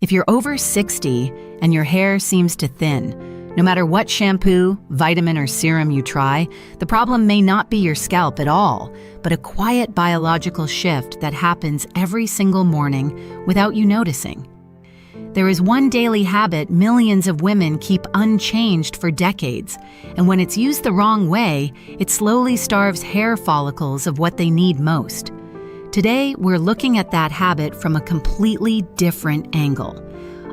If you're over 60 and your hair seems to thin, no matter what shampoo, vitamin, or serum you try, the problem may not be your scalp at all, but a quiet biological shift that happens every single morning without you noticing. There is one daily habit millions of women keep unchanged for decades, and when it's used the wrong way, it slowly starves hair follicles of what they need most. Today, we're looking at that habit from a completely different angle.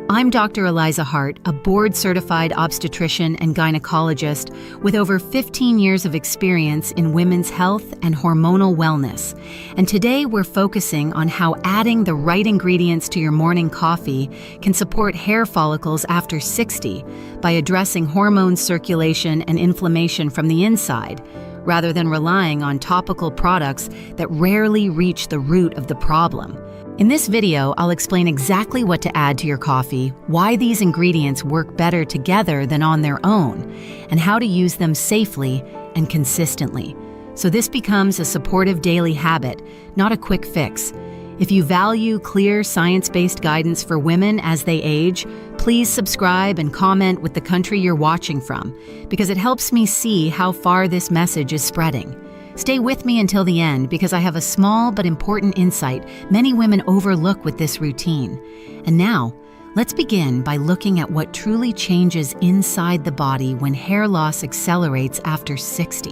I'm Dr. Eliza Hart, a board-certified obstetrician and gynecologist with over 15 years of experience in women's health and hormonal wellness. And today we're focusing on how adding the right ingredients to your morning coffee can support hair follicles after 60 by addressing hormone circulation and inflammation from the inside, rather than relying on topical products that rarely reach the root of the problem. In this video, I'll explain exactly what to add to your coffee, why these ingredients work better together than on their own, and how to use them safely and consistently, so this becomes a supportive daily habit, not a quick fix. If you value clear, science-based guidance for women as they age, please subscribe and comment with the country you're watching from, because it helps me see how far this message is spreading. Stay with me until the end, because I have a small but important insight many women overlook with this routine. And now, let's begin by looking at what truly changes inside the body when hair loss accelerates after 60.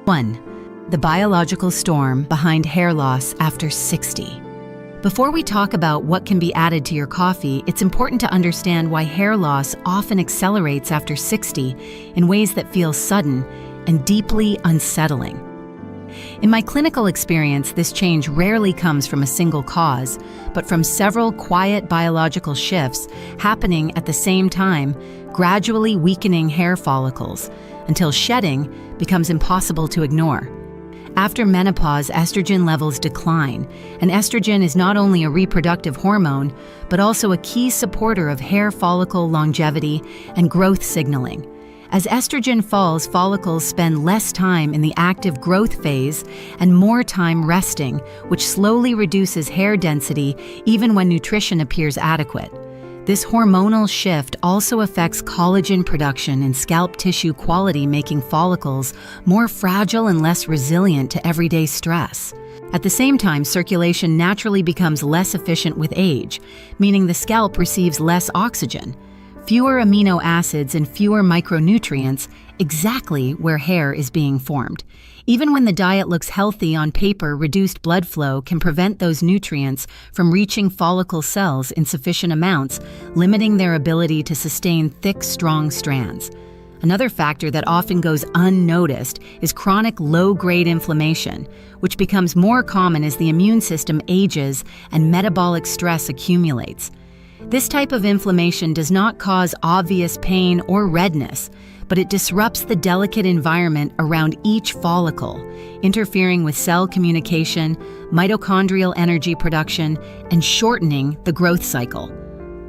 1. The biological storm behind hair loss after 60. Before we talk about what can be added to your coffee, it's important to understand why hair loss often accelerates after 60 in ways that feel sudden and deeply unsettling. In my clinical experience, this change rarely comes from a single cause, but from several quiet biological shifts happening at the same time, gradually weakening hair follicles until shedding becomes impossible to ignore. After menopause, estrogen levels decline, and estrogen is not only a reproductive hormone, but also a key supporter of hair follicle longevity and growth signaling. As estrogen falls, follicles spend less time in the active growth phase and more time resting, which slowly reduces hair density even when nutrition appears adequate. This hormonal shift also affects collagen production and scalp tissue quality, making follicles more fragile and less resilient to everyday stress. At the same time, circulation naturally becomes less efficient with age, meaning the scalp receives less oxygen, fewer amino acids, and fewer micronutrients, exactly where hair is being formed. Even when the diet looks healthy on paper, reduced blood flow can prevent those nutrients from reaching follicle cells in sufficient amounts, limiting their ability to sustain thick, strong strands. Another factor that often goes unnoticed is chronic low-grade inflammation, which becomes more common as the immune system ages and metabolic stress accumulates. This type of inflammation does not cause obvious pain or redness, but it disrupts the delicate environment around each follicle, interfering with cell communication, mitochondrial energy production, and shortening the growth cycle.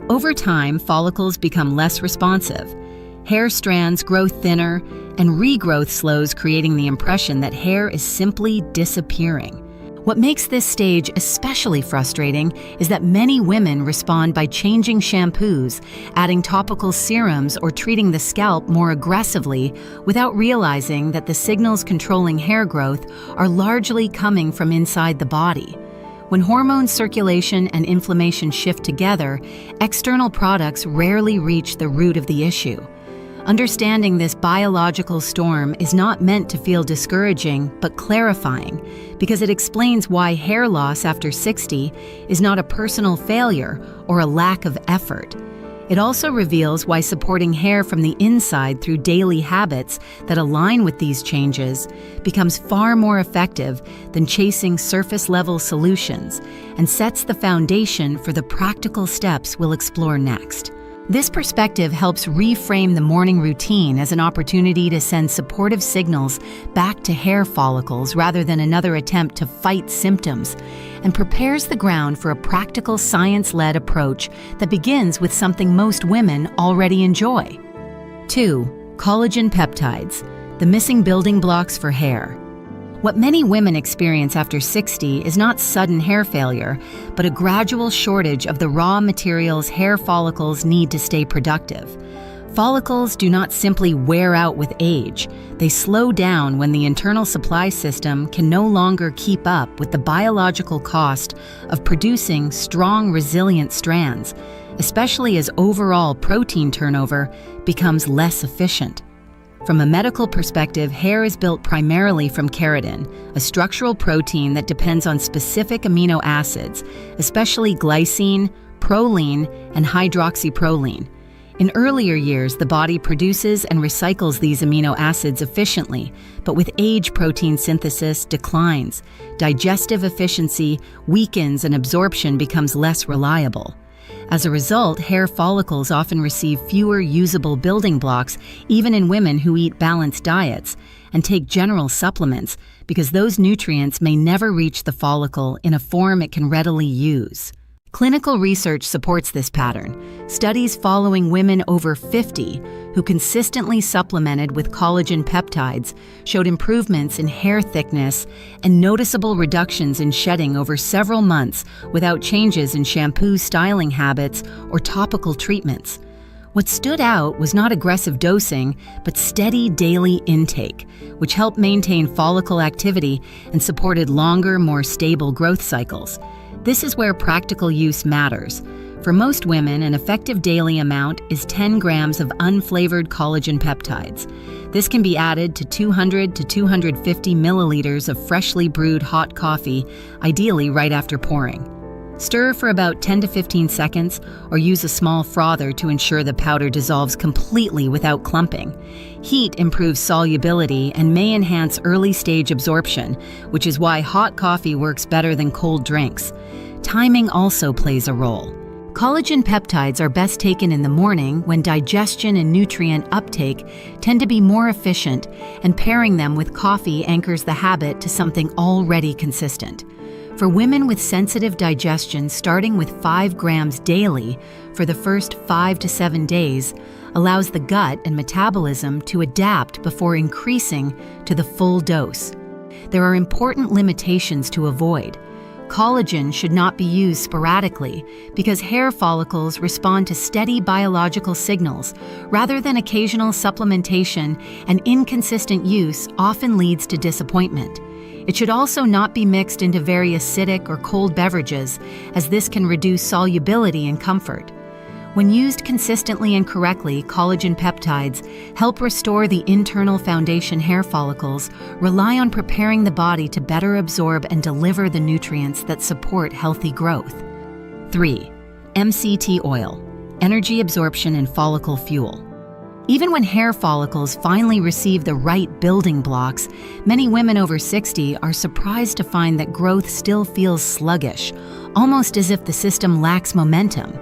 Over time, follicles become less responsive. Hair strands grow thinner, and regrowth slows, creating the impression that hair is simply disappearing. What makes this stage especially frustrating is that many women respond by changing shampoos, adding topical serums, or treating the scalp more aggressively without realizing that the signals controlling hair growth are largely coming from inside the body. When hormone circulation and inflammation shift together, external products rarely reach the root of the issue. Understanding this biological storm is not meant to feel discouraging, but clarifying, because it explains why hair loss after 60 is not a personal failure or a lack of effort. It also reveals why supporting hair from the inside through daily habits that align with these changes becomes far more effective than chasing surface-level solutions, and sets the foundation for the practical steps we'll explore next. This perspective helps reframe the morning routine as an opportunity to send supportive signals back to hair follicles rather than another attempt to fight symptoms, and prepares the ground for a practical, science-led approach that begins with something most women already enjoy. 2. Collagen peptides, the missing building blocks for hair. What many women experience after 60 is not sudden hair failure, but a gradual shortage of the raw materials hair follicles need to stay productive. Follicles do not simply wear out with age. They slow down when the internal supply system can no longer keep up with the biological cost of producing strong, resilient strands, especially as overall protein turnover becomes less efficient. From a medical perspective, hair is built primarily from keratin, a structural protein that depends on specific amino acids, especially glycine, proline, and hydroxyproline. In earlier years, the body produces and recycles these amino acids efficiently, but with age, protein synthesis declines, digestive efficiency weakens, and absorption becomes less reliable. As a result, hair follicles often receive fewer usable building blocks, even in women who eat balanced diets and take general supplements, because those nutrients may never reach the follicle in a form it can readily use. Clinical research supports this pattern. Studies following women over 50 who consistently supplemented with collagen peptides showed improvements in hair thickness and noticeable reductions in shedding over several months without changes in shampoo styling habits or topical treatments. What stood out was not aggressive dosing, but steady daily intake, which helped maintain follicle activity and supported longer, more stable growth cycles. This is where practical use matters. For most women, an effective daily amount is 10 grams of unflavored collagen peptides. This can be added to 200 to 250 milliliters of freshly brewed hot coffee, ideally right after pouring. Stir for about 10 to 15 seconds or use a small frother to ensure the powder dissolves completely without clumping. Heat improves solubility and may enhance early-stage absorption, which is why hot coffee works better than cold drinks. Timing also plays a role. Collagen peptides are best taken in the morning when digestion and nutrient uptake tend to be more efficient, and pairing them with coffee anchors the habit to something already consistent. For women with sensitive digestion, starting with 5 grams daily for the first 5 to 7 days allows the gut and metabolism to adapt before increasing to the full dose. There are important limitations to avoid. Collagen should not be used sporadically because hair follicles respond to steady biological signals rather than occasional supplementation, and inconsistent use often leads to disappointment. It should also not be mixed into very acidic or cold beverages, as this can reduce solubility and comfort. When used consistently and correctly, collagen peptides help restore the internal foundation hair follicles, rely on preparing the body to better absorb and deliver the nutrients that support healthy growth. 3. MCT oil, energy absorption and follicle fuel. Even when hair follicles finally receive the right building blocks, many women over 60 are surprised to find that growth still feels sluggish, almost as if the system lacks momentum.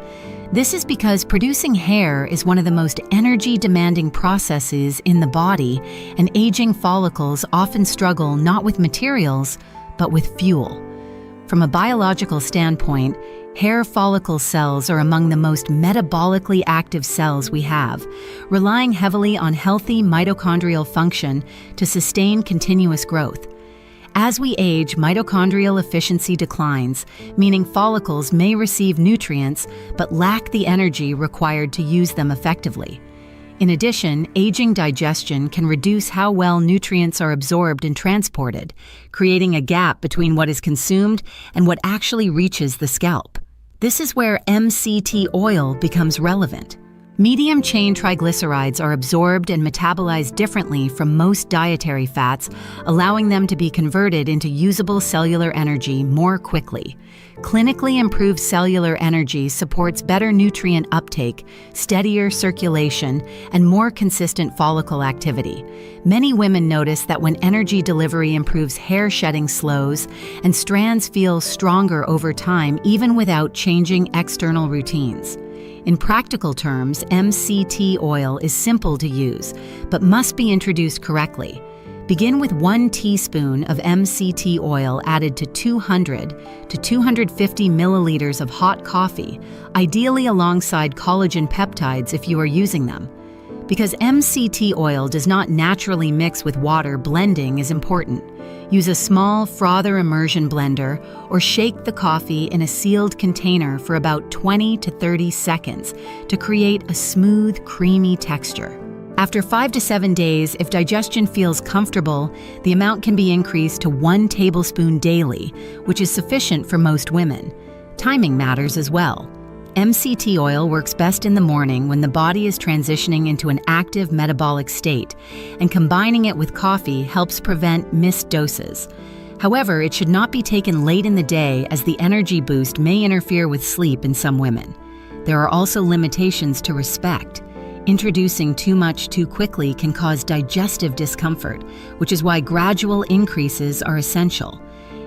This is because producing hair is one of the most energy-demanding processes in the body, and aging follicles often struggle not with materials, but with fuel. From a biological standpoint, hair follicle cells are among the most metabolically active cells we have, relying heavily on healthy mitochondrial function to sustain continuous growth. As we age, mitochondrial efficiency declines, meaning follicles may receive nutrients but lack the energy required to use them effectively. In addition, aging digestion can reduce how well nutrients are absorbed and transported, creating a gap between what is consumed and what actually reaches the scalp. This is where MCT oil becomes relevant. Medium-chain triglycerides are absorbed and metabolized differently from most dietary fats, allowing them to be converted into usable cellular energy more quickly. Clinically improved cellular energy supports better nutrient uptake, steadier circulation, and more consistent follicle activity. Many women notice that when energy delivery improves, hair shedding slows, and strands feel stronger over time even without changing external routines. In practical terms, MCT oil is simple to use, but must be introduced correctly. Begin with 1 teaspoon of MCT oil added to 200 to 250 milliliters of hot coffee, ideally alongside collagen peptides if you are using them. Because MCT oil does not naturally mix with water, blending is important. Use a small frother immersion blender or shake the coffee in a sealed container for about 20 to 30 seconds to create a smooth, creamy texture. After 5 to 7 days, if digestion feels comfortable, the amount can be increased to 1 tablespoon daily, which is sufficient for most women. Timing matters as well. MCT oil works best in the morning when the body is transitioning into an active metabolic state, and combining it with coffee helps prevent missed doses. However, it should not be taken late in the day as the energy boost may interfere with sleep in some women. There are also limitations to respect. Introducing too much too quickly can cause digestive discomfort, which is why gradual increases are essential.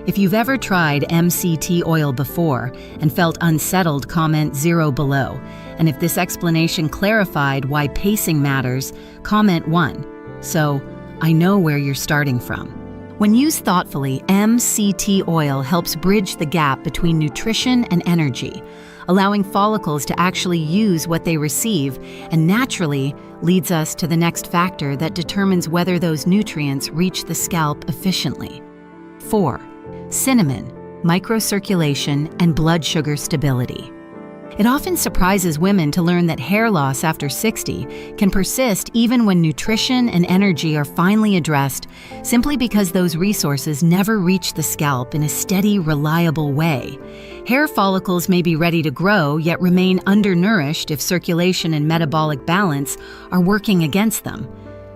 If you've ever tried MCT oil before and felt unsettled, comment 0 below. And if this explanation clarified why pacing matters, comment 1. So, I know where you're starting from. When used thoughtfully, MCT oil helps bridge the gap between nutrition and energy, allowing follicles to actually use what they receive, and naturally leads us to the next factor that determines whether those nutrients reach the scalp efficiently. 4. Cinnamon, microcirculation, and blood sugar stability. It often surprises women to learn that hair loss after 60 can persist even when nutrition and energy are finally addressed, simply because those resources never reach the scalp in a steady, reliable way. Hair follicles may be ready to grow, yet remain undernourished if circulation and metabolic balance are working against them.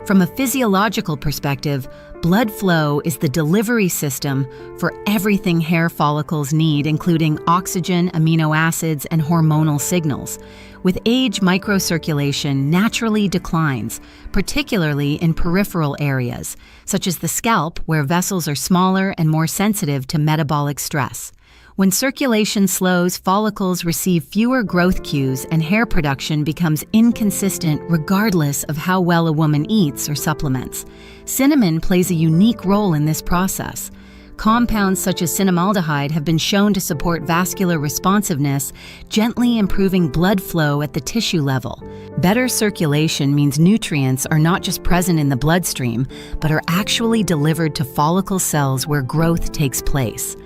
From a physiological perspective, blood flow is the delivery system for everything hair follicles need, including oxygen, amino acids, and hormonal signals. With age, microcirculation naturally declines, particularly in peripheral areas, such as the scalp, where vessels are smaller and more sensitive to metabolic stress. When circulation slows, follicles receive fewer growth cues and hair production becomes inconsistent regardless of how well a woman eats or supplements. Cinnamon plays a unique role in this process. Compounds such as cinnamaldehyde have been shown to support vascular responsiveness, gently improving blood flow at the tissue level. Better circulation means nutrients are not just present in the bloodstream, but are actually delivered to follicle cells where growth takes place.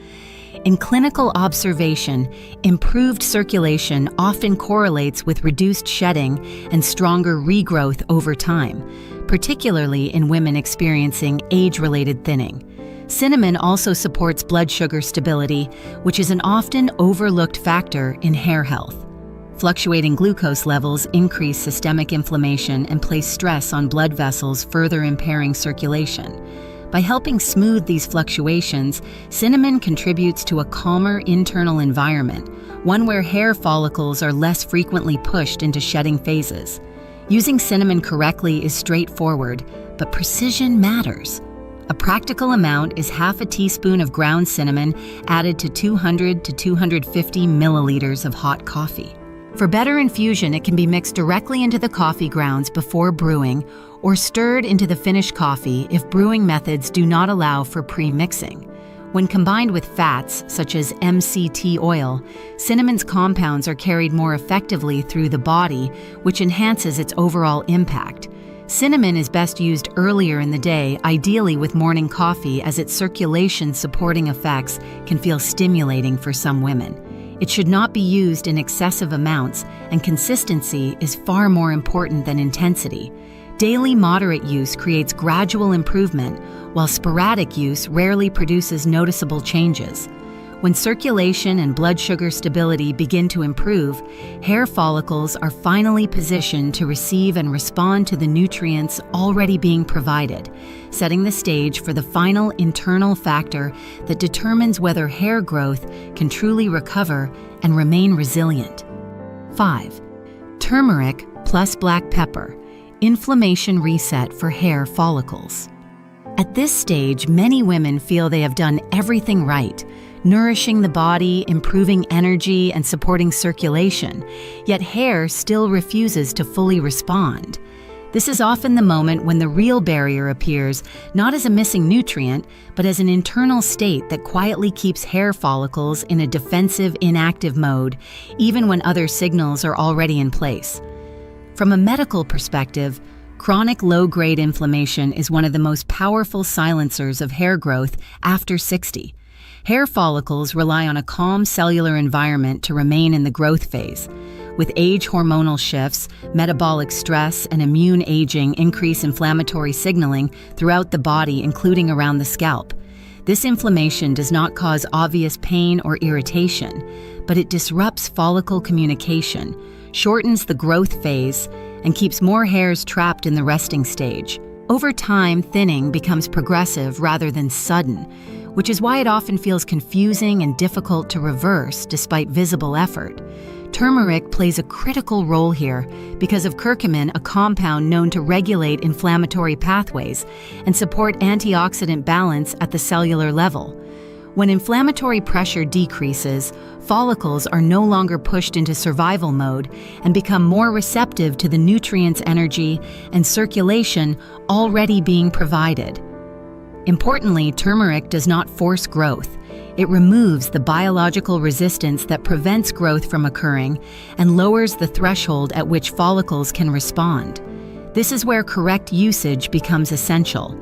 In clinical observation, improved circulation often correlates with reduced shedding and stronger regrowth over time, particularly in women experiencing age-related thinning. Cinnamon also supports blood sugar stability, which is an often overlooked factor in hair health. Fluctuating glucose levels increase systemic inflammation and place stress on blood vessels, further impairing circulation. By helping smooth these fluctuations, cinnamon contributes to a calmer internal environment, one where hair follicles are less frequently pushed into shedding phases. Using cinnamon correctly is straightforward, but precision matters. A practical amount is half a teaspoon of ground cinnamon added to 200 to 250 milliliters of hot coffee. For better infusion, it can be mixed directly into the coffee grounds before brewing or stirred into the finished coffee if brewing methods do not allow for pre-mixing. When combined with fats, such as MCT oil, cinnamon's compounds are carried more effectively through the body, which enhances its overall impact. Cinnamon is best used earlier in the day, ideally with morning coffee, as its circulation-supporting effects can feel stimulating for some women. It should not be used in excessive amounts, and consistency is far more important than intensity. Daily moderate use creates gradual improvement, while sporadic use rarely produces noticeable changes. When circulation and blood sugar stability begin to improve, hair follicles are finally positioned to receive and respond to the nutrients already being provided, setting the stage for the final internal factor that determines whether hair growth can truly recover and remain resilient. 5. Turmeric plus black pepper, inflammation reset for hair follicles. At this stage, many women feel they have done everything right, nourishing the body, improving energy, and supporting circulation, yet hair still refuses to fully respond. This is often the moment when the real barrier appears, not as a missing nutrient, but as an internal state that quietly keeps hair follicles in a defensive, inactive mode, even when other signals are already in place. From a medical perspective, Chronic low-grade inflammation is one of the most powerful silencers of hair growth after 60. Hair follicles rely on a calm cellular environment to remain in the growth phase. With age, hormonal shifts, metabolic stress, and immune aging increase inflammatory signaling throughout the body, including around the scalp. This inflammation does not cause obvious pain or irritation, but it disrupts follicle communication, shortens the growth phase, and keeps more hairs trapped in the resting stage. Over time, thinning becomes progressive rather than sudden, which is why it often feels confusing and difficult to reverse despite visible effort. Turmeric plays a critical role here because of curcumin, a compound known to regulate inflammatory pathways and support antioxidant balance at the cellular level. When inflammatory pressure decreases, follicles are no longer pushed into survival mode and become more receptive to the nutrients, energy, and circulation already being provided. Importantly, turmeric does not force growth. It removes the biological resistance that prevents growth from occurring and lowers the threshold at which follicles can respond. This is where correct usage becomes essential.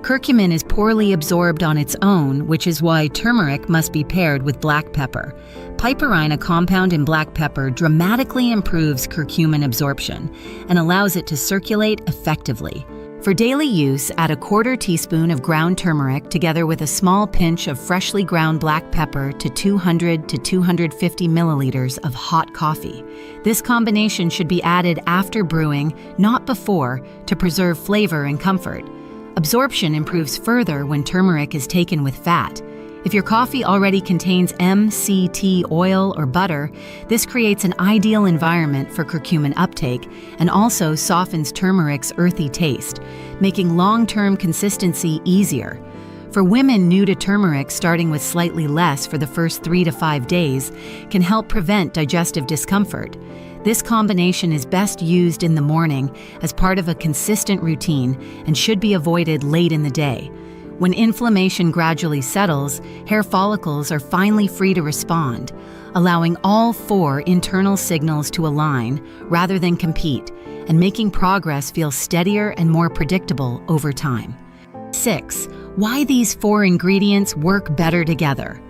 Curcumin is poorly absorbed on its own, which is why turmeric must be paired with black pepper. Piperine, a compound in black pepper, dramatically improves curcumin absorption and allows it to circulate effectively. For daily use, add a 1/4 teaspoon of ground turmeric together with a small pinch of freshly ground black pepper to 200 to 250 milliliters of hot coffee. This combination should be added after brewing, not before, to preserve flavor and comfort. Absorption improves further when turmeric is taken with fat. If your coffee already contains MCT oil or butter, this creates an ideal environment for curcumin uptake and also softens turmeric's earthy taste, making long-term consistency easier. For women new to turmeric, starting with slightly less for the first 3 to 5 days can help prevent digestive discomfort. This combination is best used in the morning as part of a consistent routine and should be avoided late in the day. When inflammation gradually settles, hair follicles are finally free to respond, allowing all 4 internal signals to align rather than compete, and making progress feel steadier and more predictable over time. 6. Why these 4 ingredients work better together.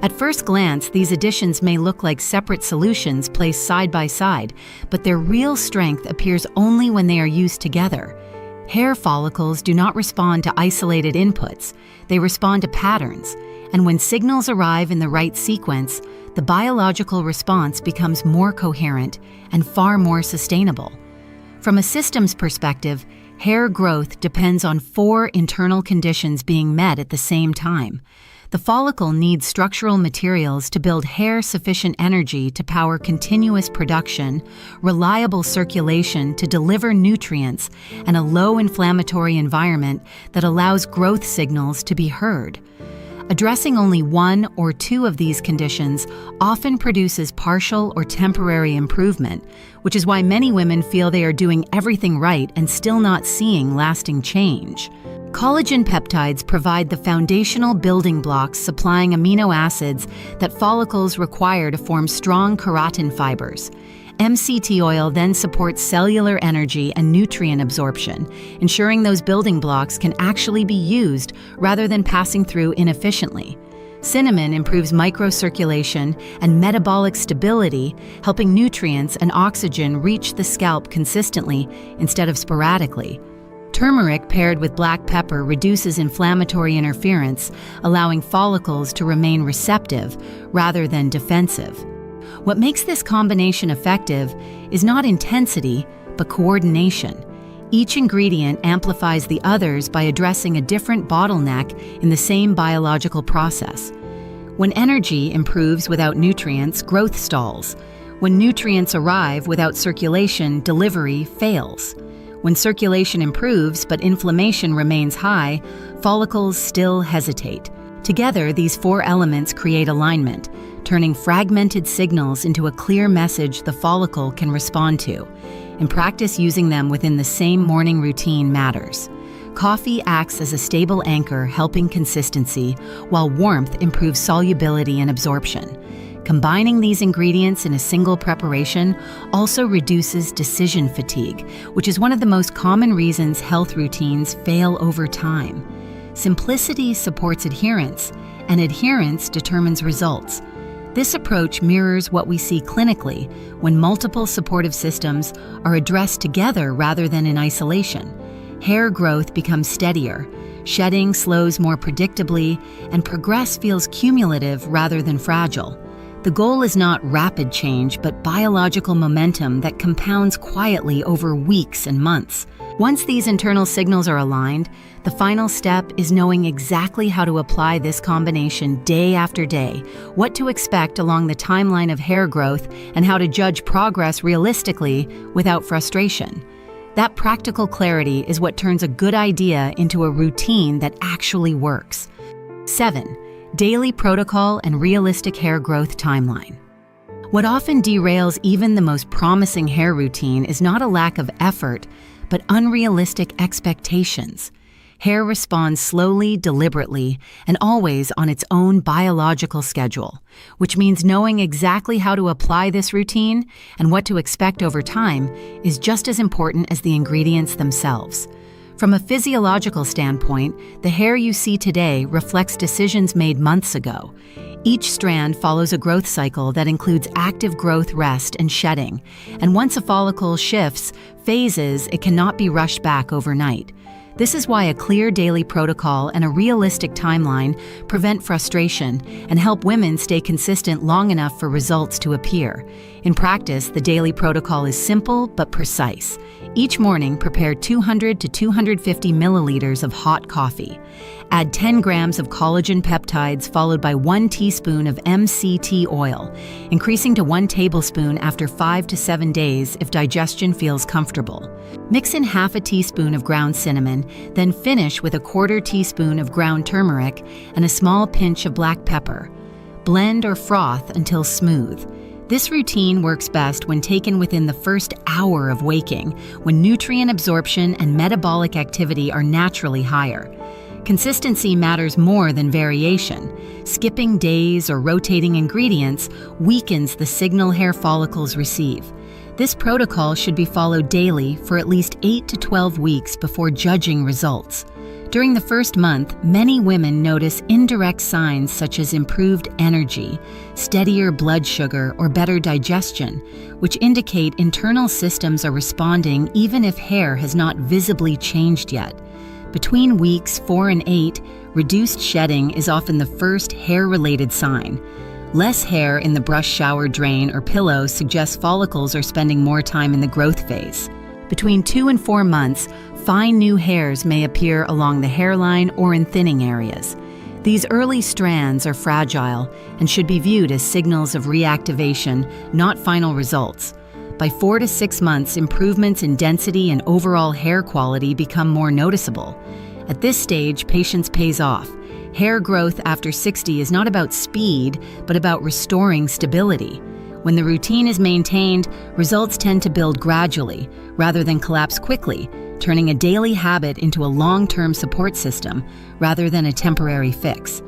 At first glance, these additions may look like separate solutions placed side by side, but their real strength appears only when they are used together. Hair follicles do not respond to isolated inputs, they respond to patterns, and when signals arrive in the right sequence, the biological response becomes more coherent and far more sustainable. From a systems perspective, hair growth depends on 4 internal conditions being met at the same time. The follicle needs structural materials to build hair, sufficient energy to power continuous production, reliable circulation to deliver nutrients, and a low inflammatory environment that allows growth signals to be heard. Addressing only 1 or 2 of these conditions often produces partial or temporary improvement, which is why many women feel they are doing everything right and still not seeing lasting change. Collagen peptides provide the foundational building blocks supplying amino acids that follicles require to form strong keratin fibers. MCT oil then supports cellular energy and nutrient absorption, ensuring those building blocks can actually be used rather than passing through inefficiently. Cinnamon improves microcirculation and metabolic stability, helping nutrients and oxygen reach the scalp consistently instead of sporadically. Turmeric paired with black pepper reduces inflammatory interference, allowing follicles to remain receptive rather than defensive. What makes this combination effective is not intensity, but coordination. Each ingredient amplifies the others by addressing a different bottleneck in the same biological process. When energy improves without nutrients, growth stalls. When nutrients arrive without circulation, delivery fails. When circulation improves but inflammation remains high, follicles still hesitate. Together, these 4 elements create alignment, turning fragmented signals into a clear message the follicle can respond to. In practice, using them within the same morning routine matters. Coffee acts as a stable anchor, helping consistency, while warmth improves solubility and absorption. Combining these ingredients in a single preparation also reduces decision fatigue, which is one of the most common reasons health routines fail over time. Simplicity supports adherence, and adherence determines results. This approach mirrors what we see clinically when multiple supportive systems are addressed together rather than in isolation. Hair growth becomes steadier, shedding slows more predictably, and progress feels cumulative rather than fragile. The goal is not rapid change, but biological momentum that compounds quietly over weeks and months. Once these internal signals are aligned, the final step is knowing exactly how to apply this combination day after day, what to expect along the timeline of hair growth, and how to judge progress realistically without frustration. That practical clarity is what turns a good idea into a routine that actually works. 7. Daily protocol and realistic hair growth timeline. What often derails even the most promising hair routine is not a lack of effort, but unrealistic expectations. Hair responds slowly, deliberately, and always on its own biological schedule, which means knowing exactly how to apply this routine and what to expect over time is just as important as the ingredients themselves. From a physiological standpoint, the hair you see today reflects decisions made months ago. Each strand follows a growth cycle that includes active growth, rest, and shedding. And once a follicle shifts phases, it cannot be rushed back overnight. This is why a clear daily protocol and a realistic timeline prevent frustration and help women stay consistent long enough for results to appear. In practice, the daily protocol is simple but precise. Each morning, prepare 200 to 250 milliliters of hot coffee. Add 10 grams of collagen peptides followed by 1 teaspoon of MCT oil, increasing to 1 tablespoon after 5 to 7 days if digestion feels comfortable. Mix in half a teaspoon of ground cinnamon, then finish with a 1/4 teaspoon of ground turmeric and a small pinch of black pepper. Blend or froth until smooth. This routine works best when taken within the first hour of waking, when nutrient absorption and metabolic activity are naturally higher. Consistency matters more than variation. Skipping days or rotating ingredients weakens the signal hair follicles receive. This protocol should be followed daily for at least 8 to 12 weeks before judging results. During the first month, many women notice indirect signs such as improved energy, steadier blood sugar, or better digestion, which indicate internal systems are responding even if hair has not visibly changed yet. Between weeks 4 and 8, reduced shedding is often the first hair-related sign. Less hair in the brush, shower, drain, or pillow suggests follicles are spending more time in the growth phase. Between 2 and 4 months, fine new hairs may appear along the hairline or in thinning areas. These early strands are fragile and should be viewed as signals of reactivation, not final results. By 4 to 6 months, improvements in density and overall hair quality become more noticeable. At this stage, patience pays off. Hair growth after 60 is not about speed, but about restoring stability. When the routine is maintained, results tend to build gradually, rather than collapse quickly, turning a daily habit into a long-term support system, rather than a temporary fix.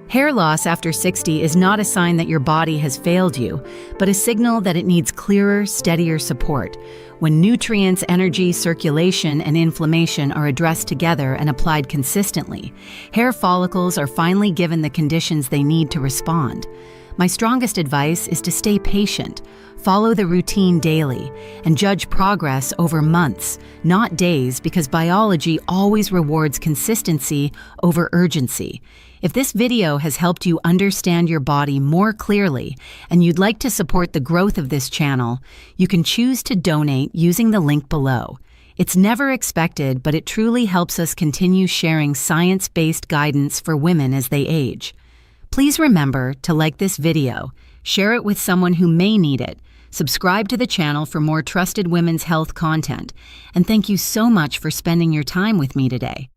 Hair loss after 60 is not a sign that your body has failed you, but a signal that it needs clearer, steadier support. When nutrients, energy, circulation, and inflammation are addressed together and applied consistently, hair follicles are finally given the conditions they need to respond. My strongest advice is to stay patient, follow the routine daily, and judge progress over months, not days, because biology always rewards consistency over urgency. If this video has helped you understand your body more clearly and you'd like to support the growth of this channel, you can choose to donate using the link below. It's never expected, but it truly helps us continue sharing science-based guidance for women as they age. Please remember to like this video, share it with someone who may need it, subscribe to the channel for more trusted women's health content, and thank you so much for spending your time with me today.